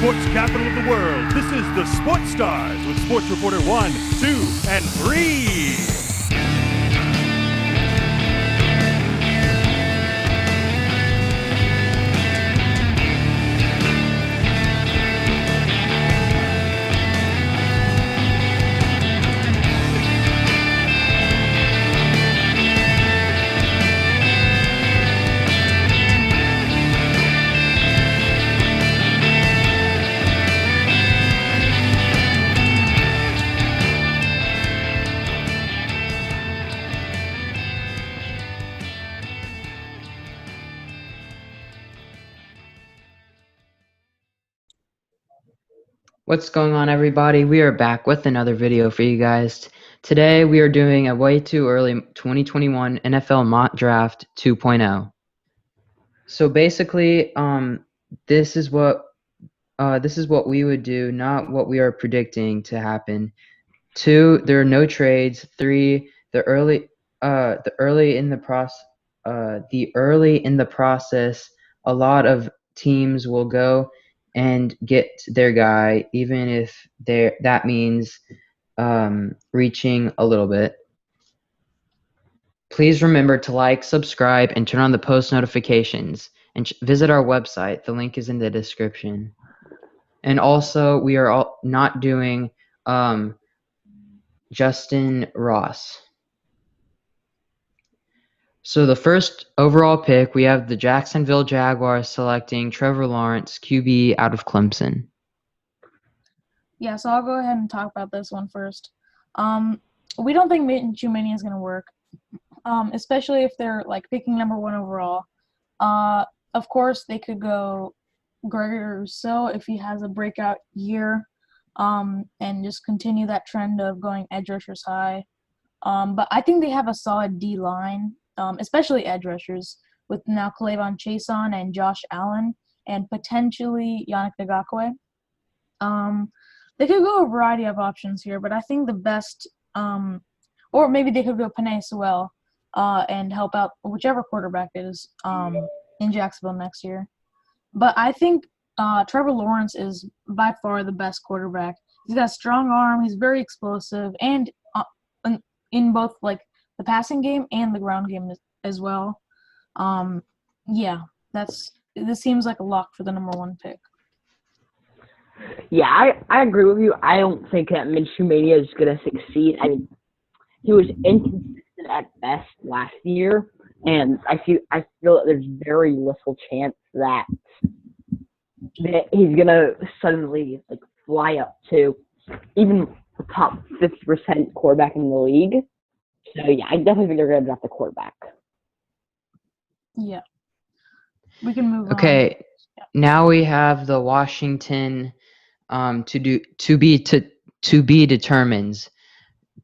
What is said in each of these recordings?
sports capital of the world, this is the Sports Stars with Sports Reporter 1, 2, and 3. What's going on, everybody? We are back with another video for you guys. Today we are doing a way too early 2021 NFL mock draft 2.0. So basically, this is what we would do, not what we are predicting to happen. 2, there are no trades. 3, the early in the process, a lot of teams will go and get their guy, even if that means reaching a little bit. Please remember to like, subscribe, and turn on the post notifications. And visit our website. The link is in the description. And also, we are not doing Justin Ross. So the first overall pick, we have the Jacksonville Jaguars selecting Trevor Lawrence, QB out of Clemson. Yeah, so I'll go ahead and talk about this one first. We don't think Minshew Mania is going to work, especially if they're picking number 1 overall. Of course, they could go Gregory Rousseau if he has a breakout year, and just continue that trend of going edge rushers high. But I think they have a solid D line. Especially edge rushers, with now K'Lavon Chaisson and Josh Allen, and potentially Yannick Ngakoue. They could go a variety of options here, but I think the best, or maybe they could go Penei Sewell and help out whichever quarterback it is in Jacksonville next year. But I think Trevor Lawrence is by far the best quarterback. He's got a strong arm, he's very explosive, and in both the passing game and the ground game as well. Yeah, this seems like a lock for the number 1 pick. Yeah, I agree with you. I don't think that Minshew Mania is going to succeed. I mean, he was inconsistent at best last year, and I feel that there's very little chance that he's going to suddenly fly up to even the top 50% quarterback in the league. So, yeah, I definitely think they're going to draft a quarterback. Yeah. We can move on. Okay, now we have the Washington to be determined,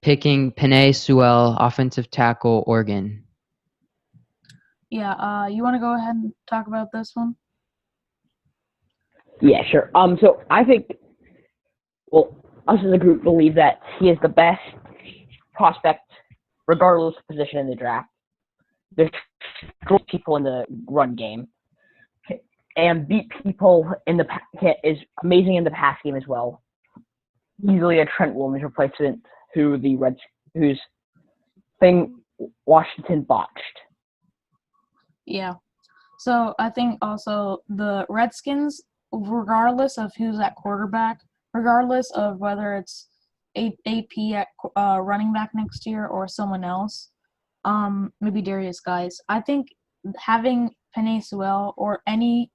picking Penei Sewell, offensive tackle, Oregon. Yeah, you want to go ahead and talk about this one? Yeah, sure. So I think, us as a group believe that he is the best prospect regardless of position in the draft. There's people in the run game and beat people is amazing in the pass game as well. Easily a Trent Williams replacement whose thing Washington botched. Yeah. So I think also the Redskins, regardless of who's at quarterback, regardless of whether it's AP at running back next year or someone else, maybe Darius Guice, I think having Penei Sewell or any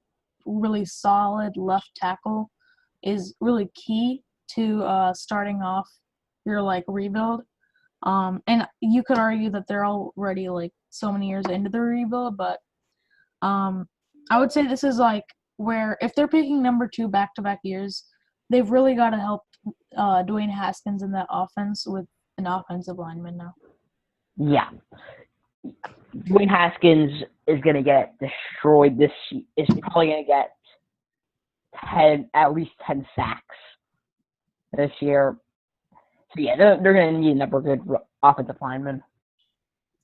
really solid left tackle is really key to starting off your rebuild. And you could argue that they're already so many years into the rebuild, but I would say this is where if they're picking number 2 back-to-back years, they've really got to help Dwayne Haskins in that offense with an offensive lineman now. Yeah. Dwayne Haskins is going to get destroyed is probably going to get at least 10 sacks this year. So, yeah, they're going to need a number of good offensive linemen.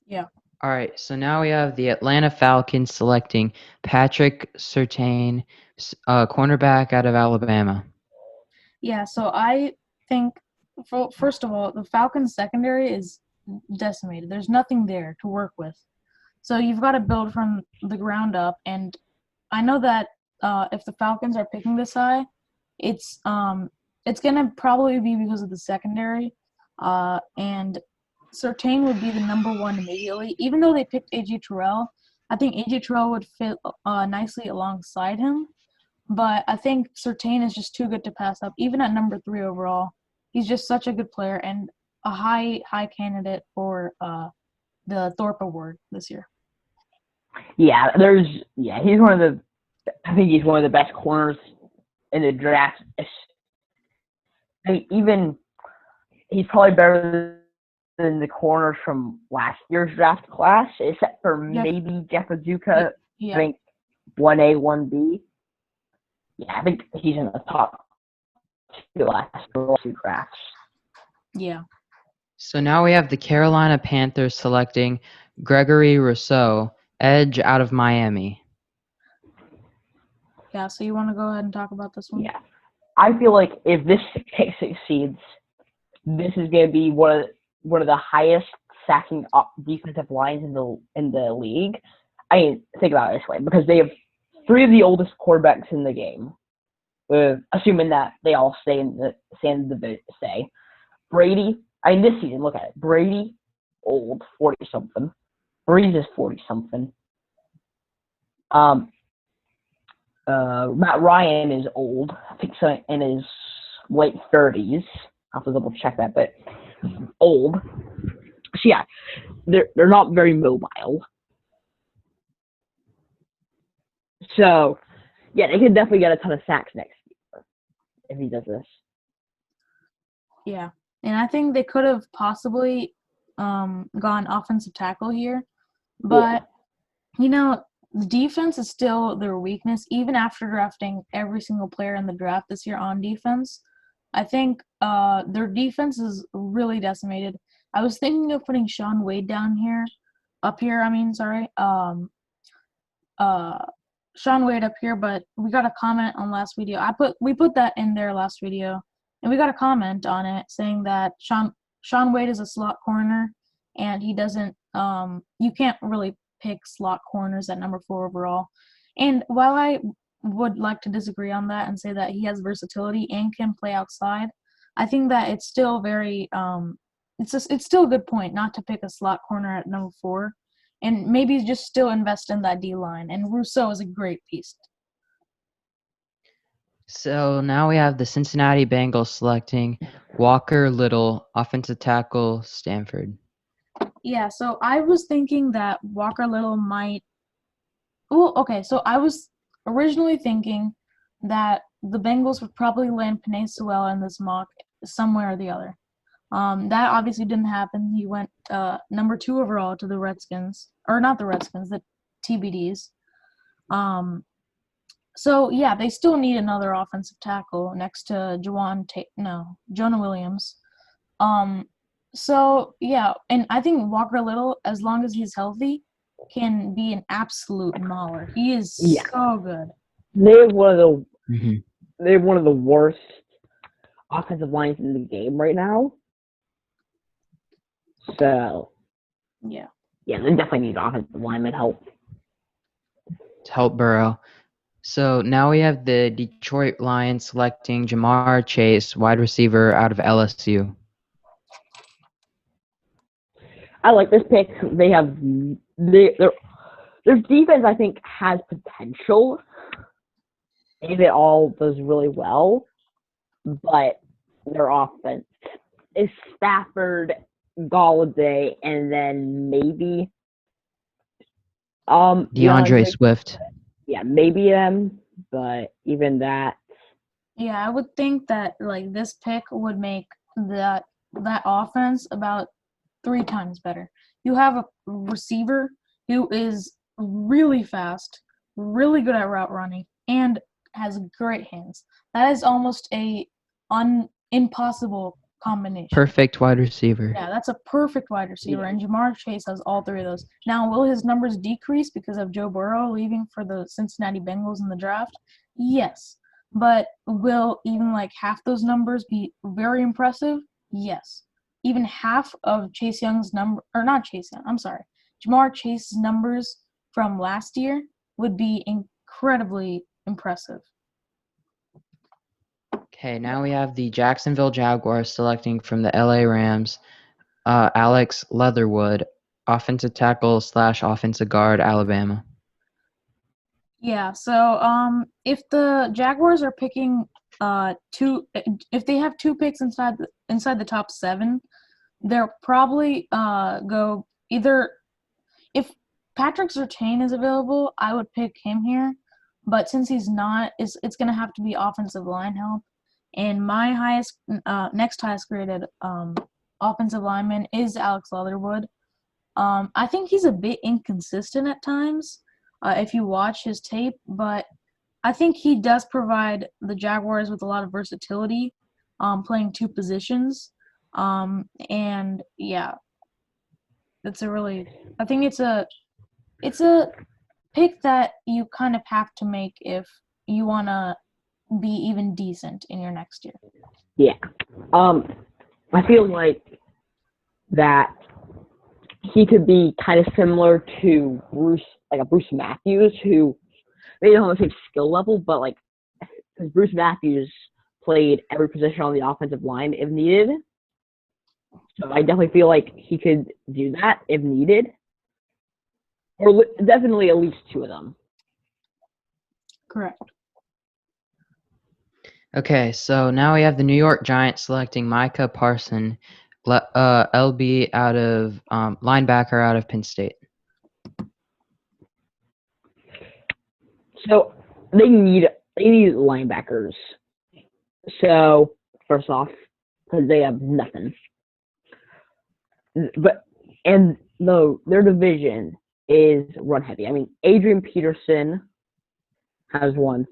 Yeah. All right, so now we have the Atlanta Falcons selecting Patrick Surtain, cornerback out of Alabama. Yeah, so I think, first of all, the Falcons' secondary is decimated. There's nothing there to work with. So you've got to build from the ground up. And I know that if the Falcons are picking this high, it's going to probably be because of the secondary. And Surtain would be the number one immediately. Even though they picked A.J. Terrell, I think A.J. Terrell would fit nicely alongside him. But I think Surtain is just too good to pass up. Even at number 3 overall, he's just such a good player and a high candidate for the Thorpe Award this year. Yeah, he's one of the. I think he's one of the best corners in the draft. I mean, even he's probably better than the corners from last year's draft class, except for maybe Jeff Azuka. Yeah. I think 1A, 1B. Yeah, I think he's in the top 2 last 2 drafts. Yeah. So now we have the Carolina Panthers selecting Gregory Rousseau, edge out of Miami. Yeah, so you want to go ahead and talk about this one? Yeah. I feel like if this pick succeeds, this is going to be one of the highest sacking defensive lines in the league. I mean, think about it this way, because they have 3 of the oldest quarterbacks in the game, assuming that they all stay in the say. Brady, I mean, this season, look at it. Brady, old, 40-something. Breeze is 40-something. Matt Ryan is old. I think so, in his late 30s. I'll have to double check that, but old. So yeah, they're not very mobile. So yeah, they could definitely get a ton of sacks next year if he does this. Yeah, and I think they could have possibly gone offensive tackle here, but the defense is still their weakness. Even after drafting every single player in the draft this year on defense, I think their defense is really decimated. I was thinking of putting Shaun Wade Shaun Wade up here, but we got a comment on last video. We put that in there last video, and we got a comment on it saying that Shaun Wade is a slot corner, and he doesn't. You can't really pick slot corners at number 4 overall. And while I would like to disagree on that and say that he has versatility and can play outside, I think that it's still very it's still a good point not to pick a slot corner at number 4. And maybe just still invest in that D-line. And Rousseau is a great piece. So now we have the Cincinnati Bengals selecting Walker Little, offensive tackle, Stanford. Yeah, so I was thinking that Walker Little might – so I was originally thinking that the Bengals would probably land Penei Sewell in this mock somewhere or the other. That obviously didn't happen. He went number 2 overall to the Redskins. Or not the Redskins, the TBDs. So, yeah, they still need another offensive tackle next to Jonah Williams. So, yeah, and I think Walker Little, as long as he's healthy, can be an absolute mauler. He is so good. They're one of the worst offensive lines in the game right now. So, yeah, they definitely need offensive lineman help. To help Burrow. So now we have the Detroit Lions selecting Jamar Chase, wide receiver out of LSU. I like this pick. Their defense, I think, has potential if it all does really well, but their offense is Stafford, Galladay, and then maybe DeAndre Swift. Yeah, maybe them, but even that. Yeah, I would think that this pick would make that offense about 3 times better. You have a receiver who is really fast, really good at route running, and has great hands. That is almost a impossible combination. Perfect wide receiver. Yeah, that's a perfect wide receiver, and Jamar Chase has all three of those. Now, will his numbers decrease because of Joe Burrow leaving for the Cincinnati Bengals in the draft? Yes. But will even like half those numbers be very impressive? Yes. Even half of Chase Young's not Chase Young, I'm sorry. Jamar Chase's numbers from last year would be incredibly impressive. Okay, now we have the Jacksonville Jaguars selecting from the LA Rams, Alex Leatherwood, offensive tackle / offensive guard, Alabama. Yeah, so if the Jaguars are picking if they have 2 picks inside the top 7, they'll probably go either if Patrick Surtain is available, I would pick him here, but since he's not, it's going to have to be offensive line help. And my next highest graded offensive lineman is Alex Leatherwood. I think he's a bit inconsistent at times if you watch his tape, but I think he does provide the Jaguars with a lot of versatility, playing 2 positions. And yeah, I think it's a pick that you kind of have to make if you want to be even decent in your next year. Yeah. I feel like that he could be kind of similar to Bruce Matthews, who maybe don't have the same skill level, but like, because Bruce Matthews played every position on the offensive line if needed. So I definitely feel like he could do that if needed. Or definitely at least 2 of them. Correct. Okay, so now we have the New York Giants selecting Micah Parsons, LB out of linebacker out of Penn State. So they need linebackers. So first off, because they have nothing. Their division is run heavy. I mean, Adrian Peterson has one.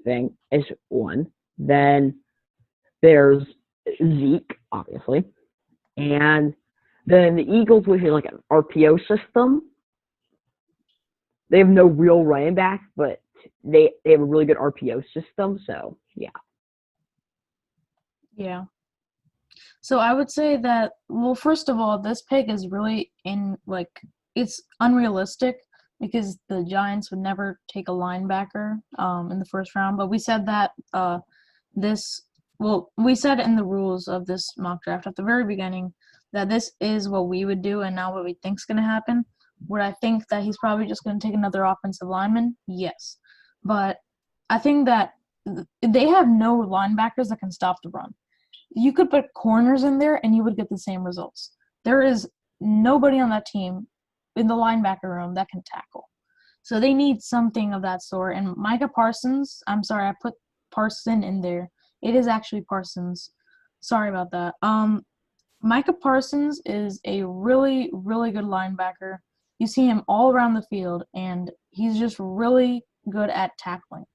Then there's Zeke, obviously. And then the Eagles, which is like an RPO system. They have no real running back, but they have a really good RPO system. So, yeah. Yeah. So I would say that, well, first of all, this pick is really it's unrealistic because the Giants would never take a linebacker in the first round. But we said that we said in the rules of this mock draft at the very beginning that this is what we would do and not what we think is going to happen. Would I think that he's probably just going to take another offensive lineman? Yes. But I think that they have no linebackers that can stop the run. You could put corners in there and you would get the same results. There is nobody on that team in the linebacker room that can tackle. So they need something of that sort. And Micah Parsons, I'm sorry, I put Parson in there. It is actually Parsons. Sorry about that. Micah Parsons is a really, really good linebacker. You see him all around the field, and he's just really good at tackling.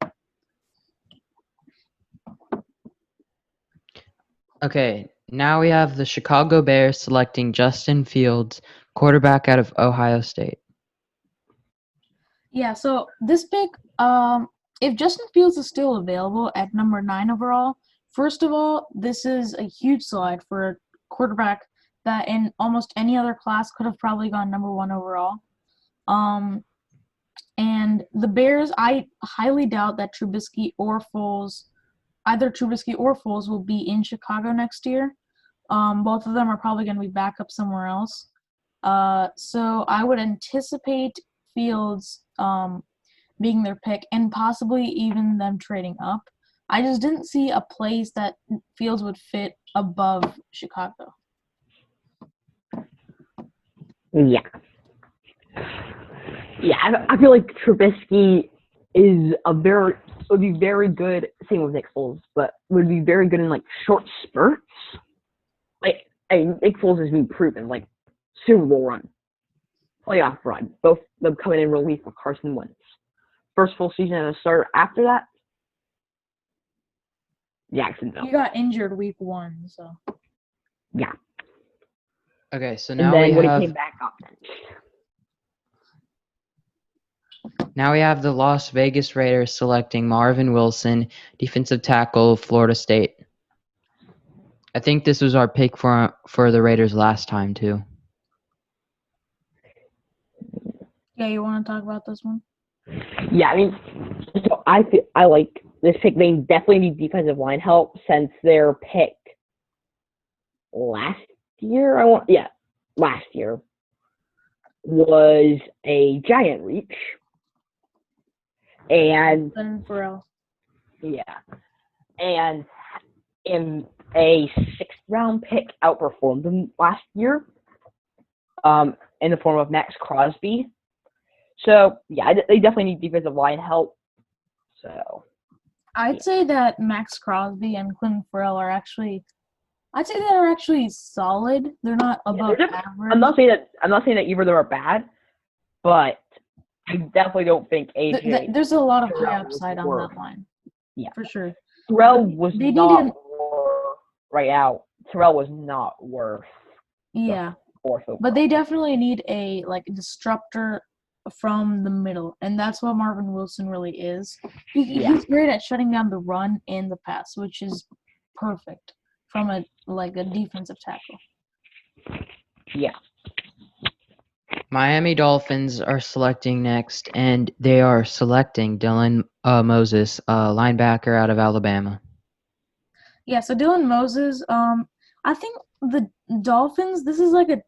Okay, now we have the Chicago Bears selecting Justin Fields, quarterback out of Ohio State. Yeah, so this pick, if Justin Fields is still available at number 9 overall, first of all, this is a huge slide for a quarterback that in almost any other class could have probably gone number 1 overall. And the Bears, I highly doubt that either Trubisky or Foles will be in Chicago next year. Both of them are probably going to be back up somewhere else. So I would anticipate Fields being their pick and possibly even them trading up. I just didn't see a place that Fields would fit above Chicago. Yeah. Yeah, I feel like Trubisky would be very good, same with Nick Foles, but would be very good in like short spurts. Like, Nick Foles has been proven, like Super Bowl run, playoff run, both of them coming in relief for Carson Wentz. First full season as a starter. After that, Jacksonville. He got injured week 1, so. Yeah. Okay, so And now then we when he have came back up, the Las Vegas Raiders selecting Marvin Wilson, defensive tackle, Florida State. I think this was our pick for the Raiders last time too. Yeah, you want to talk about this one? yeah, I mean, so I like this pick. They definitely need defensive line help since their pick last year. Last year was a giant reach, and Then Pharrell. yeah, and in a 6th-round pick outperformed them last year, in the form of Max Crosby. So yeah, they definitely need defensive line help. So I'd say that Max Crosby and Clinton Farrell are actually. I'd say they're actually solid. They're not above average. I'm not saying that either of them are bad, but I definitely don't think AJ. There's a lot of Terrell high was upside on worth. that line. Yeah, For sure. Terrell was They not needed- worth right out. Terrell was not worth. Yeah. Fourth But they definitely need a disruptor from the middle, and that's what Marvin Wilson really is. He's great at shutting down the run and the pass, which is perfect from a defensive tackle. Yeah. Miami Dolphins are selecting next, and they are selecting Dylan Moses, linebacker out of Alabama. Yeah, so Dylan Moses, I think the Dolphins, this is a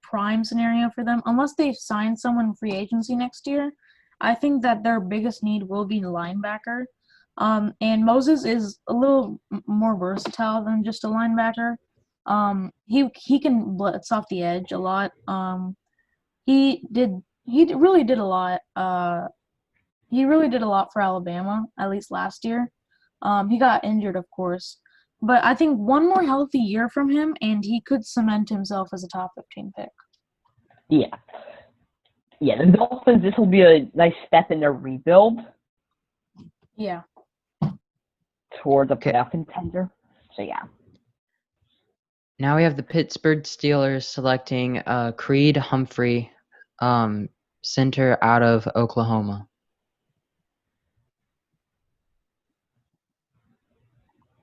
prime scenario for them. Unless they sign someone in free agency next year, I think that their biggest need will be linebacker. And Moses is a little more versatile than just a linebacker. He can blitz off the edge a lot. He really did a lot. He really did a lot for Alabama, at least last year. He got injured, of course. But I think one more healthy year from him, and he could cement himself as a top 15 pick. Yeah. Yeah, the Dolphins, this will be a nice step in their rebuild Yeah. towards a playoff contender. So, yeah. Now we have the Pittsburgh Steelers selecting Creed Humphrey, center out of Oklahoma.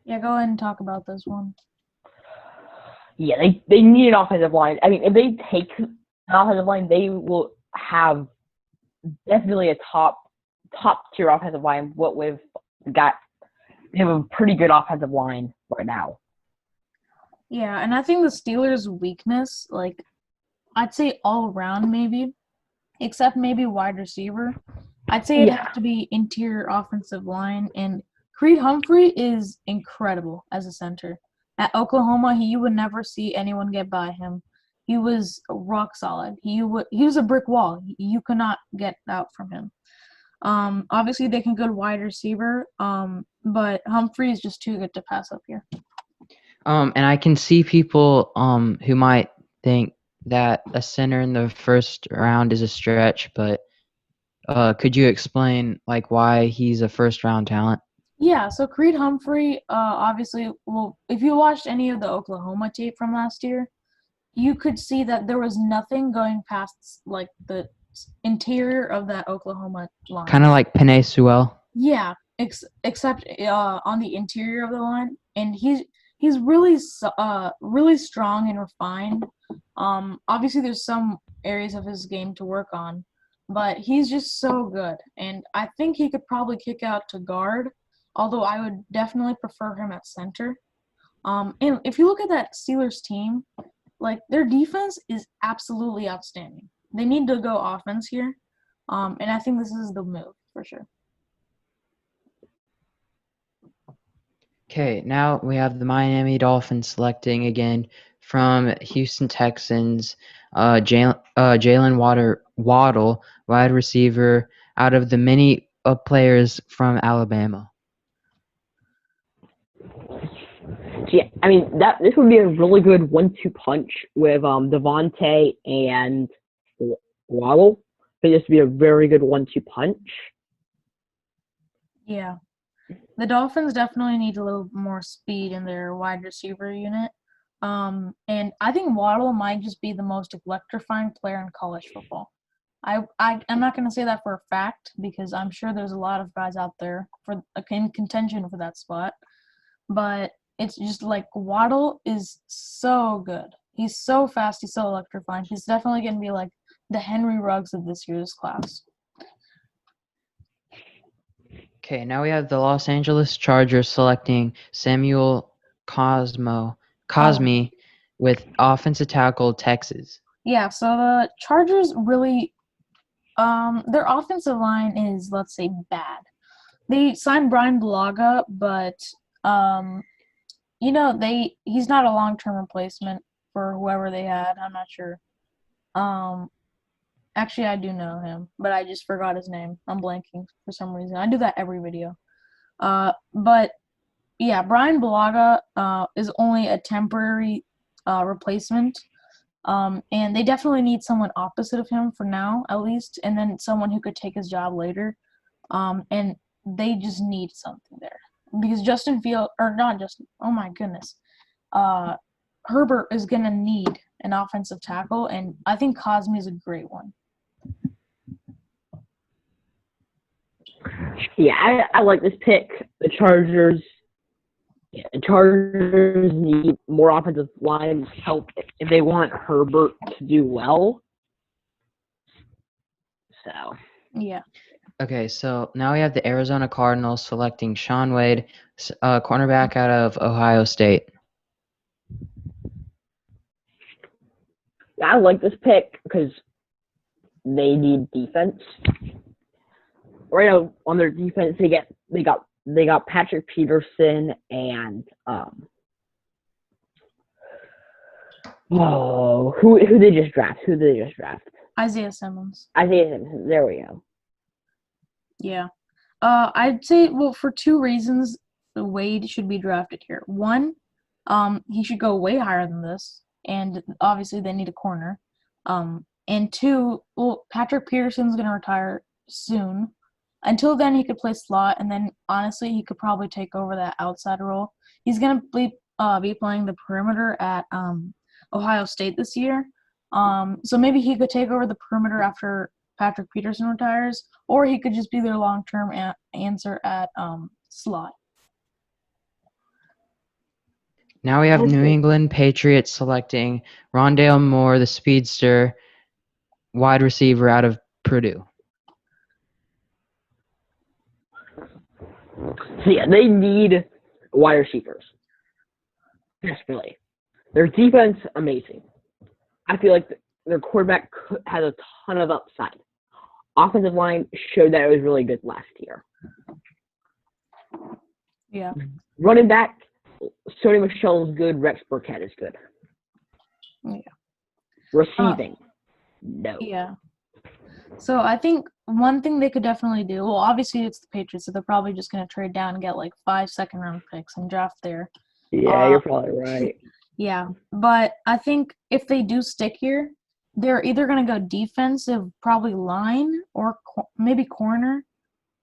Yeah, go ahead and talk about this one. Yeah, they need an offensive line. I mean, if they take an offensive line, they will have definitely a top tier offensive line. They have a pretty good offensive line right now. Yeah, and I think the Steelers' weakness, I'd say all around maybe, except maybe wide receiver. I'd say it'd have to be interior offensive line, and Creed Humphrey is incredible as a center. At Oklahoma, you would never see anyone get by him. He was rock solid. He was a brick wall. You could not get out from him. Obviously, they can go to wide receiver, but Humphrey is just too good to pass up here. And I can see people who might think that a center in the first round is a stretch, but could you explain why he's a first round talent? Yeah, so Creed Humphrey, obviously, well, if you watched any of the Oklahoma tape from last year, you could see that there was nothing going past the interior of that Oklahoma line. Kind of like Penei Sewell. Yeah, except on the interior of the line, and he's really strong and refined. Obviously, there's some areas of his game to work on, but he's just so good, and I think he could probably kick out to guard. Although I would definitely prefer him at center. And if you look at that Steelers team, their defense is absolutely outstanding. They need to go offense here, and I think this is the move for sure. Okay, now we have the Miami Dolphins selecting again from Houston Texans, Jalen Waddle, wide receiver, out of the many players from Alabama. Yeah, I mean this would be a really good 1-2 punch with Devontae and Waddle. But this would be a very good 1-2 punch. Yeah, the Dolphins definitely need a little more speed in their wide receiver unit. And I think Waddle might just be the most electrifying player in college football. I'm not going to say that for a fact because I'm sure there's a lot of guys out there in contention for that spot. But it's just like Waddle is so good. He's so fast. He's so electrifying. He's definitely going to be like the Henry Ruggs of this year's class. Okay, now we have the Los Angeles Chargers selecting Samuel Cosme with offensive tackle Texas. Yeah, so the Chargers really their offensive line is, let's say, bad. They signed Brian Bulaga, but he's not a long-term replacement for whoever they had. I'm not sure. Actually, I do know him, but I just forgot his name. I'm blanking for some reason. I do that every video. But yeah, Brian Bulaga is only a temporary replacement. And they definitely need someone opposite of him for now, at least, and then someone who could take his job later. And they just need something there. Because oh my goodness. Herbert is going to need an offensive tackle, and I think Cosme is a great one. Yeah, I like this pick. The Chargers need more offensive line help if they want Herbert to do well. So. Yeah. Okay, so now we have the Arizona Cardinals selecting Shaun Wade, cornerback out of Ohio State. I like this pick because they need defense. Right now on their defense, they got Patrick Peterson and who they just draft? Isaiah Simmons. There we go. Yeah. I'd say, well, for two reasons, Wade should be drafted here. One, he should go way higher than this, and obviously they need a corner. And two, well, Patrick Peterson's going to retire soon. Until then, he could play slot, and then, honestly, he could probably take over that outside role. He's going to be playing the perimeter at Ohio State this year. So maybe he could take over the perimeter after Patrick Peterson retires, or he could just be their long-term answer at slot. Now we have New England Patriots selecting Rondale Moore, the speedster, wide receiver out of Purdue. So yeah, they need wide receivers. Desperately. Their defense, amazing. I feel like their quarterback has a ton of upside. Offensive line showed that it was really good last year. Yeah. Running back, Sony Michel is good. Rex Burkhead is good. Yeah. Receiving, no. Yeah. So I think one thing they could definitely do, well, obviously it's the Patriots, so they're probably just going to trade down and get like 5 second-round picks and draft there. Yeah, you're probably right. Yeah, but I think if they do stick here, they're either going to go defensive, probably line, or maybe corner,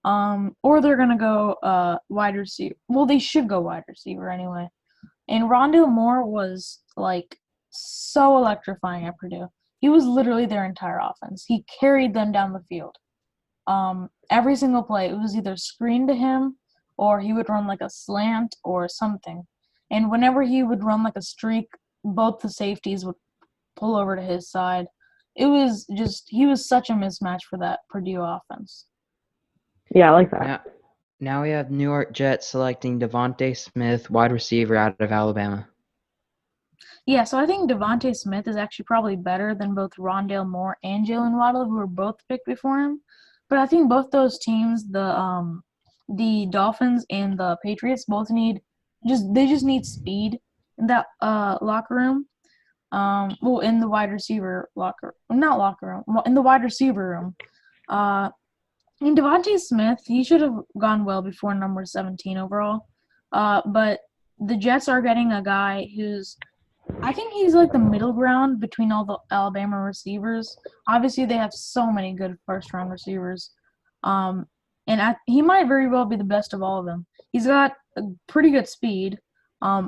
or they're going to go wide receiver. Well, they should go wide receiver anyway. And Rondale Moore was, like, so electrifying at Purdue. He was literally their entire offense. He carried them down the field. Every single play, it was either screen to him or he would run like a slant or something. And whenever he would run like a streak, both the safeties would pull over to his side. It was just, he was such a mismatch for that Purdue offense. Yeah, I like that. Now we have New York Jets selecting Devontae Smith, wide receiver out of Alabama. Yeah, so I think Devontae Smith is actually probably better than both Rondale Moore and Jalen Waddle, who were both picked before him. But I think both those teams, the Dolphins and the Patriots, both need they just need speed in that locker room. Well, in the wide receiver in the wide receiver room. And Devontae Smith, he should have gone well before number 17 overall. But the Jets are getting a guy who's, I think he's like the middle ground between all the Alabama receivers. Obviously, they have so many good first-round receivers. And he might very well be the best of all of them. He's got a pretty good speed.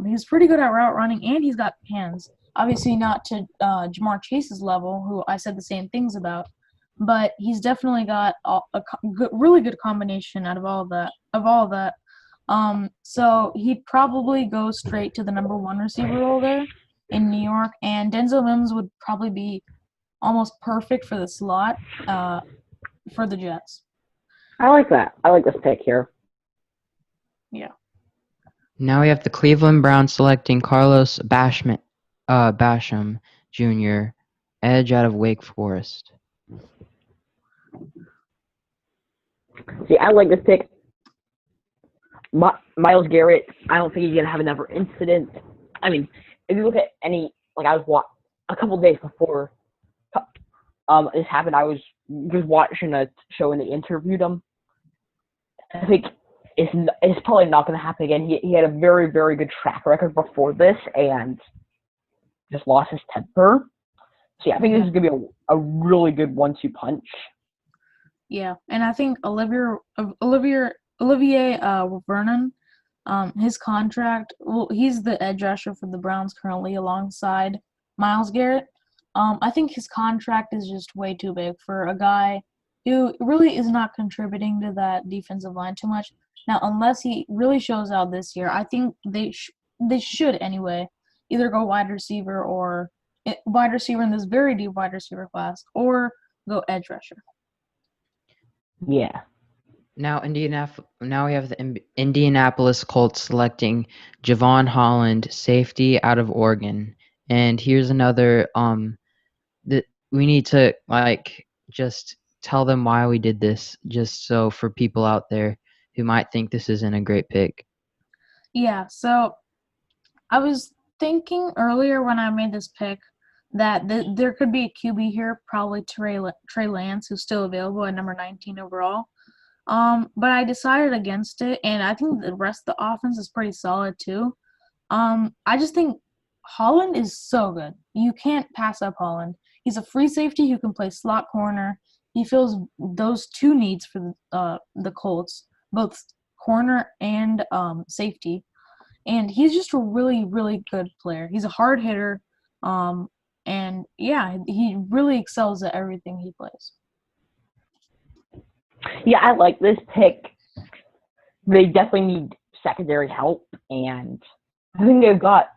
He's pretty good at route running, and he's got hands. Obviously, not to Jamar Chase's level, who I said the same things about, but he's definitely got really good combination out of all of that. So he'd probably go straight to the number 1 receiver role there in New York, and Denzel Mims would probably be almost perfect for the slot for the Jets. I like that. I like this pick here. Yeah. Now we have the Cleveland Browns selecting Carlos Basham Jr., edge out of Wake Forest. See, I like this pick. Myles Garrett, I don't think he's going to have another incident. I mean, if you look at any, like I was a couple of days before this happened, I was just watching a show and they interviewed him. I think it's probably not going to happen again. He had a very, very good track record before this and just lost his temper. So yeah, I think this is going to be a really good 1-2 punch. Yeah, and I think Olivier Vernon, his contract, well, he's the edge rusher for the Browns currently alongside Myles Garrett. I think his contract is just way too big for a guy who really is not contributing to that defensive line too much. Now, unless he really shows out this year, I think they should anyway either go wide receiver in this very deep wide receiver class, or go edge rusher. Yeah. Now we have the Indianapolis Colts selecting Javon Holland, safety out of Oregon. And here's another that we need to just tell them why we did this, just so for people out there who might think this isn't a great pick. Yeah, so I was thinking earlier when I made this pick that there could be a QB here, probably Trey Lance, who's still available at number 19 overall. But I decided against it, and I think the rest of the offense is pretty solid too. I just think Holland is so good. You can't pass up Holland. He's a free safety who can play slot corner. He fills those two needs for the Colts, both corner and safety. And he's just a really, really good player. He's a hard hitter. And yeah, he really excels at everything he plays. Yeah, I like this pick. They definitely need secondary help, and I think they've got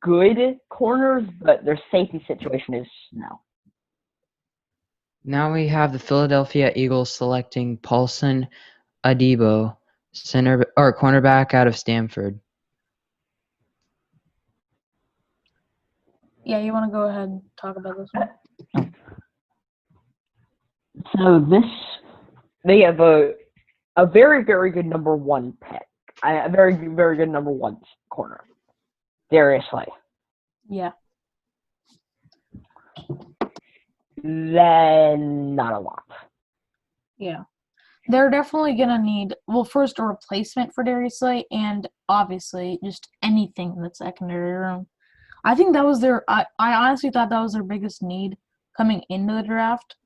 good corners, but their safety situation is no. Now we have the Philadelphia Eagles selecting Paulson Adebo, cornerback out of Stanford. Yeah, you want to go ahead and talk about this one? So they have a very, very good number 1 pick. A very, very good number 1 corner. Darius Slay. Yeah. Then not a lot. Yeah. They're definitely going to need, well, first a replacement for Darius Slay, and obviously just anything in the secondary room. I think that was I honestly thought that was their biggest need coming into the draft,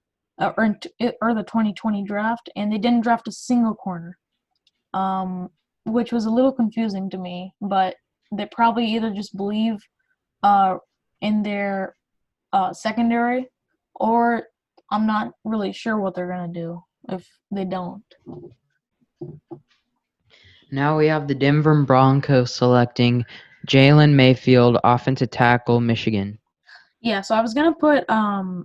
or the 2020 draft, and they didn't draft a single corner, which was a little confusing to me, but they probably either just believe in their secondary, or I'm not really sure what they're going to do if they don't. Now we have the Denver Broncos selecting Jalen Mayfield, offensive tackle, Michigan. Yeah, so I was going to put Liam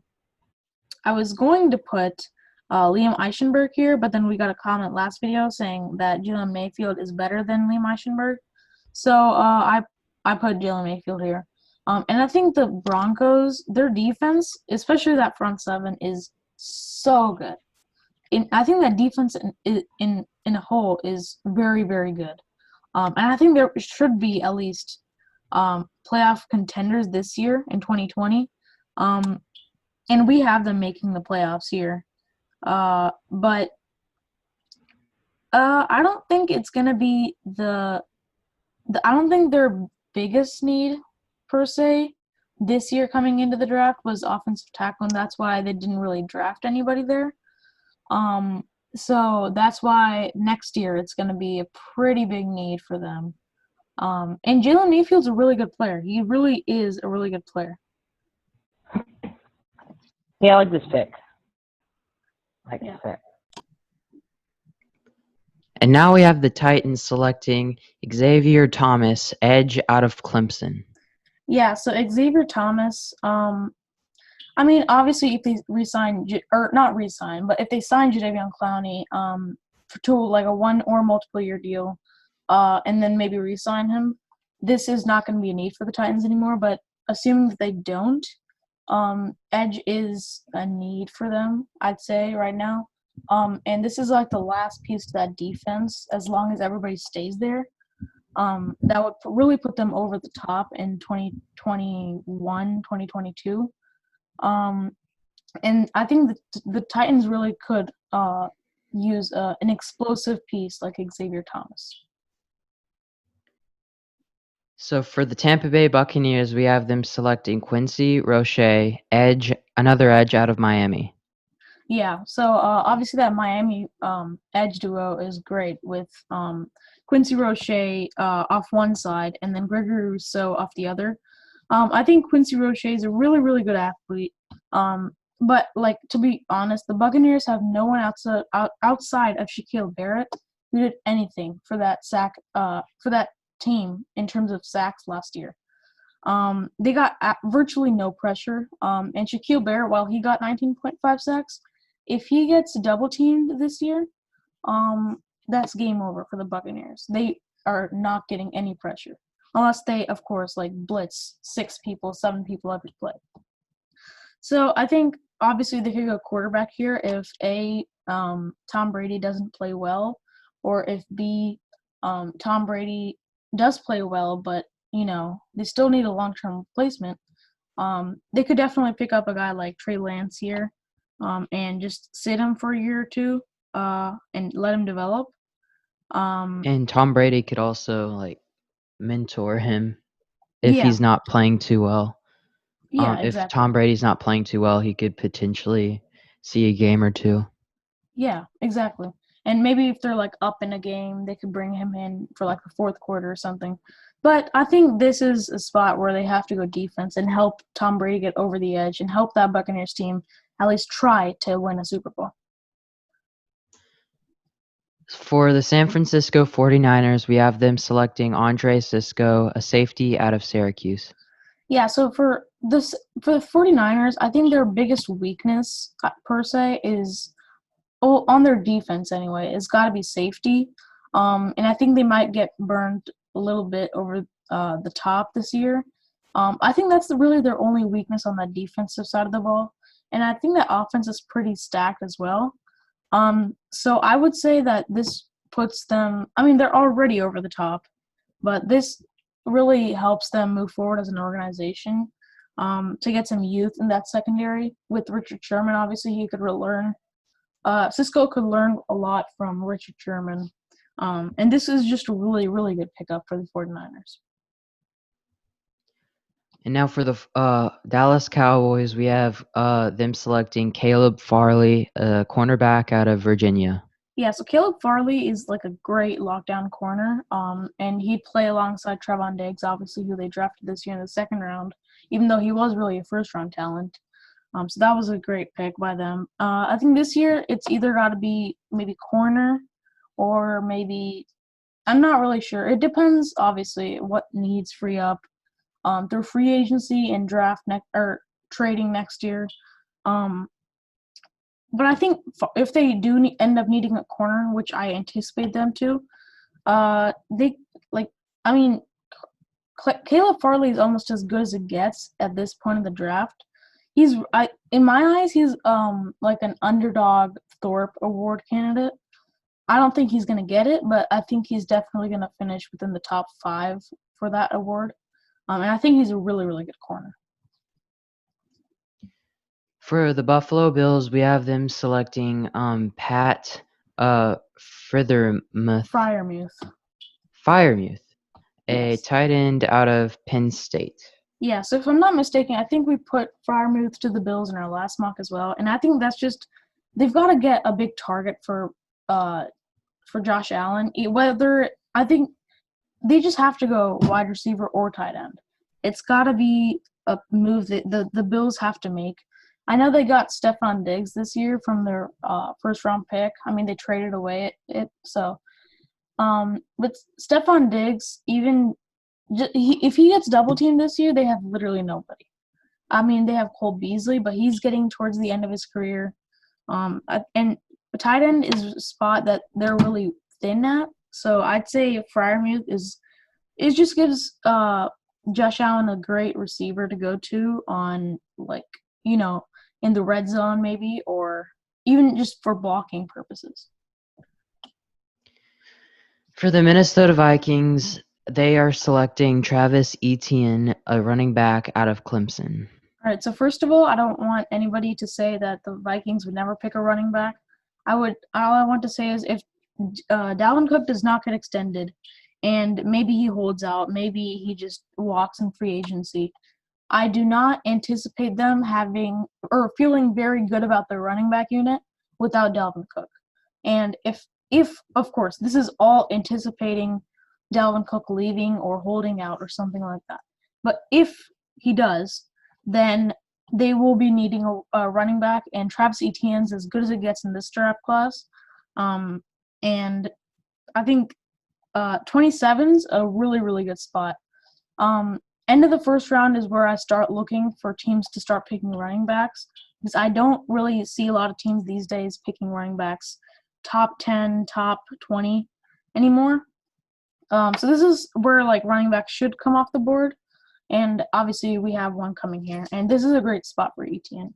Eichenberg here, but then we got a comment last video saying that Jalen Mayfield is better than Liam Eichenberg. So I put Jalen Mayfield here. And I think the Broncos, their defense, especially that front seven, is so good. I think that defense in a whole is very, very good. And I think there should be at least playoff contenders this year in 2020. And we have them making the playoffs here. But I don't think it's going to be I don't think their biggest need per se this year coming into the draft was offensive tackle, and that's why they didn't really draft anybody there. So that's why next year it's going to be a pretty big need for them. And Jalen Mayfield's a really good player. He really is a really good player. Yeah, I like this pick. Yeah. And now we have the Titans selecting Xavier Thomas, edge out of Clemson. Yeah, so Xavier Thomas, I mean, obviously, if they re-sign, or not re-sign, but if they sign Jadeveon Clowney to like a 1 or multiple year deal, and then maybe re-sign him, this is not going to be a need for the Titans anymore. But assuming that they don't, edge is a need for them, I'd say, right now. And this is like the last piece to that defense, as long as everybody stays there. That would really put them over the top in 2021, 2022. And I think the Titans really could use an explosive piece like Xavier Thomas. So for the Tampa Bay Buccaneers, we have them selecting Quincy Roche, another edge out of Miami. Yeah, so obviously that Miami edge duo is great with Quincy Roche off one side and then Gregory Rousseau off the other. I think Quincy Roche is a really, really good athlete. But like, to be honest, the Buccaneers have no one outside of Shaquille Barrett who did anything for that for that team in terms of sacks last year. They got virtually no pressure. And Shaquille Barrett, while he got 19.5 sacks, if he gets double teamed this year, that's game over for the Buccaneers. They are not getting any pressure. Unless they, of course, like blitz 6 people, 7 people every play. So I think obviously they could go quarterback here if A, Tom Brady doesn't play well, or if B, Tom Brady does play well, but they still need a long-term replacement. They could definitely pick up a guy like Trey Lance here, and just sit him for a year or two, and let him develop. And Tom Brady could also mentor him if Yeah. he's not playing too well. Yeah, If exactly. Tom Brady's not playing too well, he could potentially see a game or two. Yeah, exactly. And maybe if they're up in a game, they could bring him in for the fourth quarter or something. But I think this is a spot where they have to go defense and help Tom Brady get over the edge and help that Buccaneers team at least try to win a Super Bowl. For the San Francisco 49ers, we have them selecting Andre Cisco, a safety out of Syracuse. Yeah, so for the 49ers, I think their biggest weakness per se is on their defense anyway. It's got to be safety. And I think they might get burned a little bit over the top this year. I think that's really their only weakness on the defensive side of the ball. And I think that offense is pretty stacked as well. So I would say that this puts them – I mean, they're already over the top, but this really helps them move forward as an organization, to get some youth in that secondary. With Richard Sherman, obviously, he could learn. Cisco could learn a lot from Richard Sherman. And this is just a really, really good pickup for the 49ers. And now for the Dallas Cowboys, we have them selecting Caleb Farley, a cornerback out of Virginia. Yeah, so Caleb Farley is a great lockdown corner, and he'd play alongside Trevon Diggs, obviously, who they drafted this year in the second round, even though he was really a first-round talent. So that was a great pick by them. I think this year it's either got to be maybe corner or maybe – I'm not really sure. It depends, obviously, what needs free up through free agency and draft or trading next year. But I think if they do end up needing a corner, which I anticipate them to, Caleb Farley is almost as good as it gets at this point in the draft. In my eyes, he's an underdog Thorpe Award candidate. I don't think he's going to get it, but I think he's definitely going to finish within the top 5 for that award. And I think he's a really, really good corner. For the Buffalo Bills, we have them selecting Pat Freiermuth, a tight end out of Penn State. Yeah, so if I'm not mistaken, I think we put Freiermuth to the Bills in our last mock as well. And I think that's just – they've got to get a big target for Josh Allen. I think they just have to go wide receiver or tight end. It's got to be a move that the Bills have to make. I know they got Stephon Diggs this year from their first-round pick. I mean, they traded away it. So, but Stephon Diggs, even if he gets double-teamed this year, they have literally nobody. I mean, they have Cole Beasley, but he's getting towards the end of his career. And tight end is a spot that they're really thin at. So I'd say Freiermuth just gives Josh Allen a great receiver to go to on, like, you know, in the red zone maybe, or even just for blocking purposes. For the Minnesota Vikings, they are selecting Travis Etienne, a running back out of Clemson. All right, so first of all, I don't want anybody to say that the Vikings would never pick a running back. All I want to say is if Dalvin Cook does not get extended and maybe he holds out, maybe he just walks in free agency, I do not anticipate them having or feeling very good about their running back unit without Dalvin Cook. And if of course, this is all anticipating Dalvin Cook leaving or holding out or something like that. But if he does, then they will be needing a running back, and Travis Etienne's as good as it gets in this draft class. And I think 27's a really, really good spot. End of the first round is where I start looking for teams to start picking running backs, because I don't really see a lot of teams these days picking running backs top 10, top 20 anymore. So this is where, like, running backs should come off the board. And obviously we have one coming here. And this is a great spot for Etienne.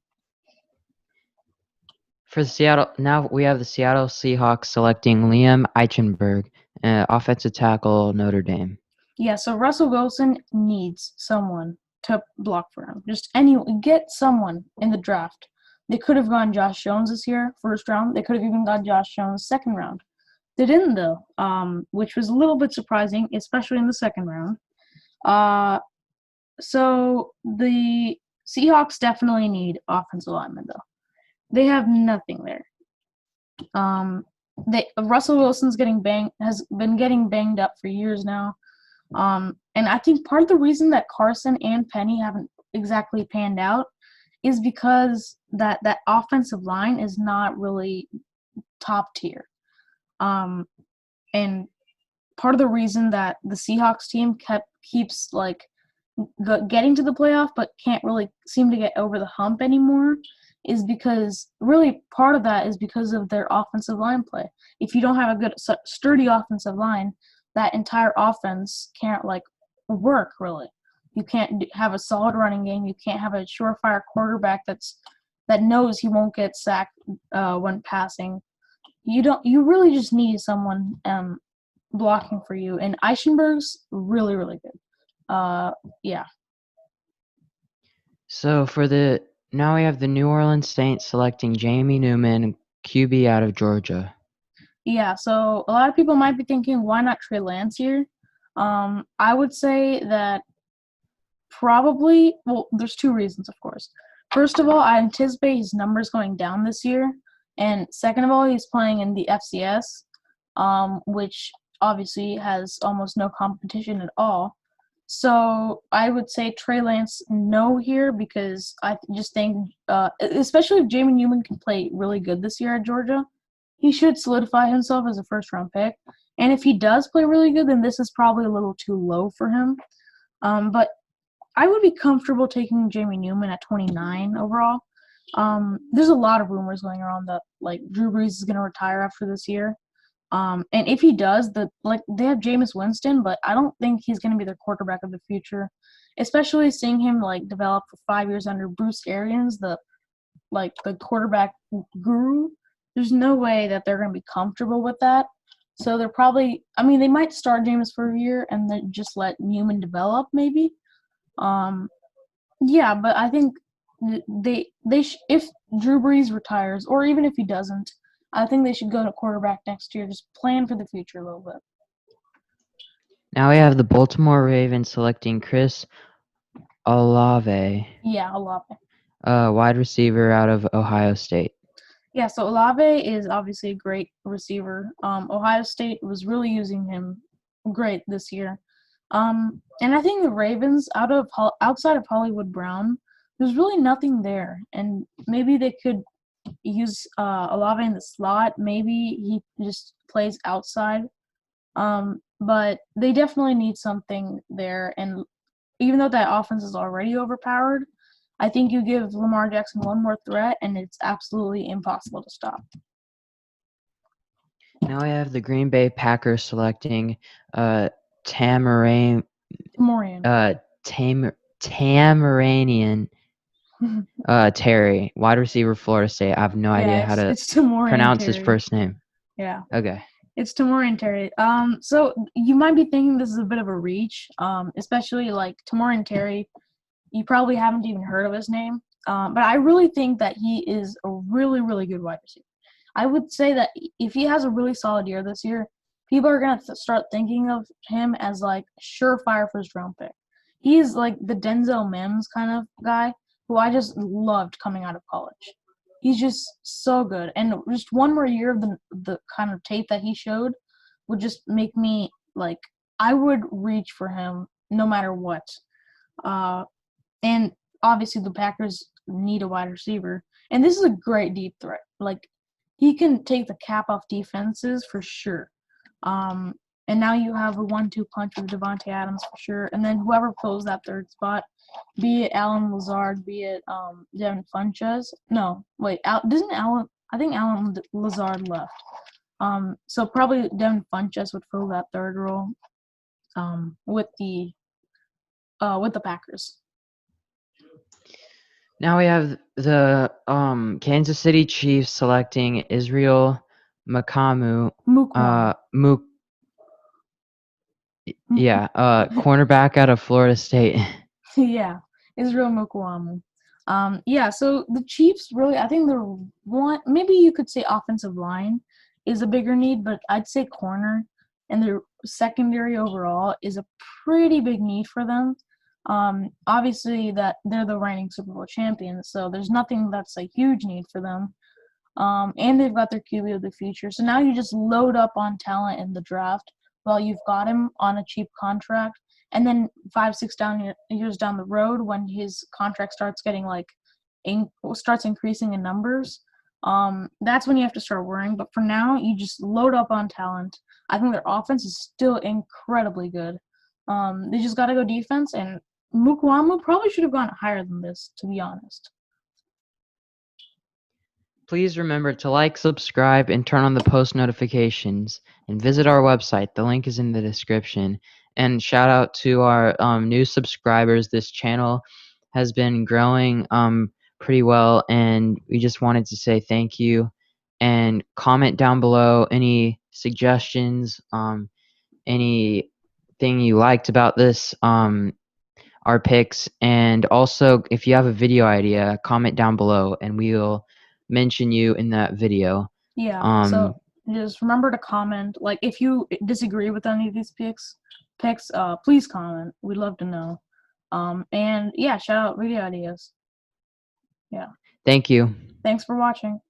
For the Seattle, now we have the Seattle Seahawks selecting Liam Eichenberg, offensive tackle, Notre Dame. Yeah, so Russell Wilson needs someone to block for him. Get someone in the draft. They could have gone Josh Jones this year, first round. They could have even gone Josh Jones second round. They didn't, though, which was a little bit surprising, especially in the second round. So the Seahawks definitely need offensive linemen, though. They have nothing there. Russell Wilson's has been getting banged up for years now. And I think part of the reason that Carson and Penny haven't exactly panned out is because that offensive line is not really top tier. And part of the reason that the Seahawks team keeps like getting to the playoff but can't really seem to get over the hump anymore is because really part of that is because of their offensive line play. If you don't have a good sturdy offensive line, that entire offense can't like work really. You can't have a solid running game. You can't have a surefire quarterback that knows he won't get sacked when passing. You really just need someone blocking for you, and Eichenberg's really, really good. Yeah. So now we have the New Orleans Saints selecting Jamie Newman, QB out of Georgia. Yeah, so a lot of people might be thinking, why not Trey Lance here? I would say that probably, well, there's two reasons, of course. First of all, I anticipate his numbers going down this year. And second of all, he's playing in the FCS, which obviously has almost no competition at all. So I would say Trey Lance no here, because I just think, especially if Jamie Newman can play really good this year at Georgia, he should solidify himself as a first-round pick. And if he does play really good, then this is probably a little too low for him. But I would be comfortable taking Jamie Newman at 29 overall. There's a lot of rumors going around that like Drew Brees is going to retire after this year. And if he does, they have Jameis Winston, but I don't think he's going to be their quarterback of the future, especially seeing him like develop for 5 years under Bruce Arians, the quarterback guru. There's no way that they're going to be comfortable with that. So they're probably, they might start Jameis for a year and then just let Newman develop maybe. Yeah, but I think if Drew Brees retires, or even if he doesn't, I think they should go to quarterback next year. Just plan for the future a little bit. Now we have the Baltimore Ravens selecting Chris Olave. Yeah, Olave. Wide receiver out of Ohio State. Yeah, so Olave is obviously a great receiver. Ohio State was really using him great this year. And I think the Ravens, outside of Hollywood Brown, there's really nothing there, and maybe they could use Olave in the slot. Maybe he just plays outside. But they definitely need something there, and even though that offense is already overpowered, I think you give Lamar Jackson one more threat, and it's absolutely impossible to stop. Now I have the Green Bay Packers selecting Tamaranian Tamaranian Terry, wide receiver, Florida State. I have no idea how to it's Tamorian pronounce his Terry. first name. Yeah. Okay. It's Tamorian Terry. So you might be thinking this is a bit of a reach, especially like Tamorian Terry. You probably haven't even heard of his name, but I really think that he is a really, really good wide receiver. I would say that if he has a really solid year this year, people are going to start thinking of him as like surefire first-round pick. He's like the Denzel Mims kind of guy who I just loved coming out of college. He's just so good, and just one more year of the kind of tape that he showed would just make me like I would reach for him no matter what. And obviously the Packers need a wide receiver, and this is a great deep threat. Like he can take the cap off defenses for sure. And now you have a 1-2 punch with Devontae Adams for sure, and then whoever fills that third spot, be it Alan Lazard, be it Devin Funchess. No, wait, doesn't Alan? I think Alan Lazard left. So probably Devin Funchess would fill that third role. With the Packers. Now we have the Kansas City Chiefs selecting Israel Mukuamu. Cornerback out of Florida State. Yeah, Israel Mukuamu. So the Chiefs really, I think maybe you could say offensive line is a bigger need, but I'd say corner and their secondary overall is a pretty big need for them. Obviously that they're the reigning Super Bowl champions, so there's nothing that's a huge need for them. And they've got their QB of the future. So now you just load up on talent in the draft while you've got him on a cheap contract. And then 5-6 years down the road, when his contract starts getting starts increasing in numbers, that's when you have to start worrying. But for now, you just load up on talent. I think their offense is still incredibly good. They just got to go defense, and Mukuamu probably should have gone higher than this, to be honest. Please remember to like, subscribe, and turn on the post notifications, and visit our website. The link is in the description. And shout out to our new subscribers. This channel has been growing pretty well, and we just wanted to say thank you. And comment down below any suggestions, anything you liked about this, our picks, and also if you have a video idea, comment down below, and we'll mention you in that video. Yeah. So just remember to comment. Like if you disagree with any of these picks, please comment. We'd love to know. And yeah, shout out video ideas. Yeah. Thank you. Thanks for watching.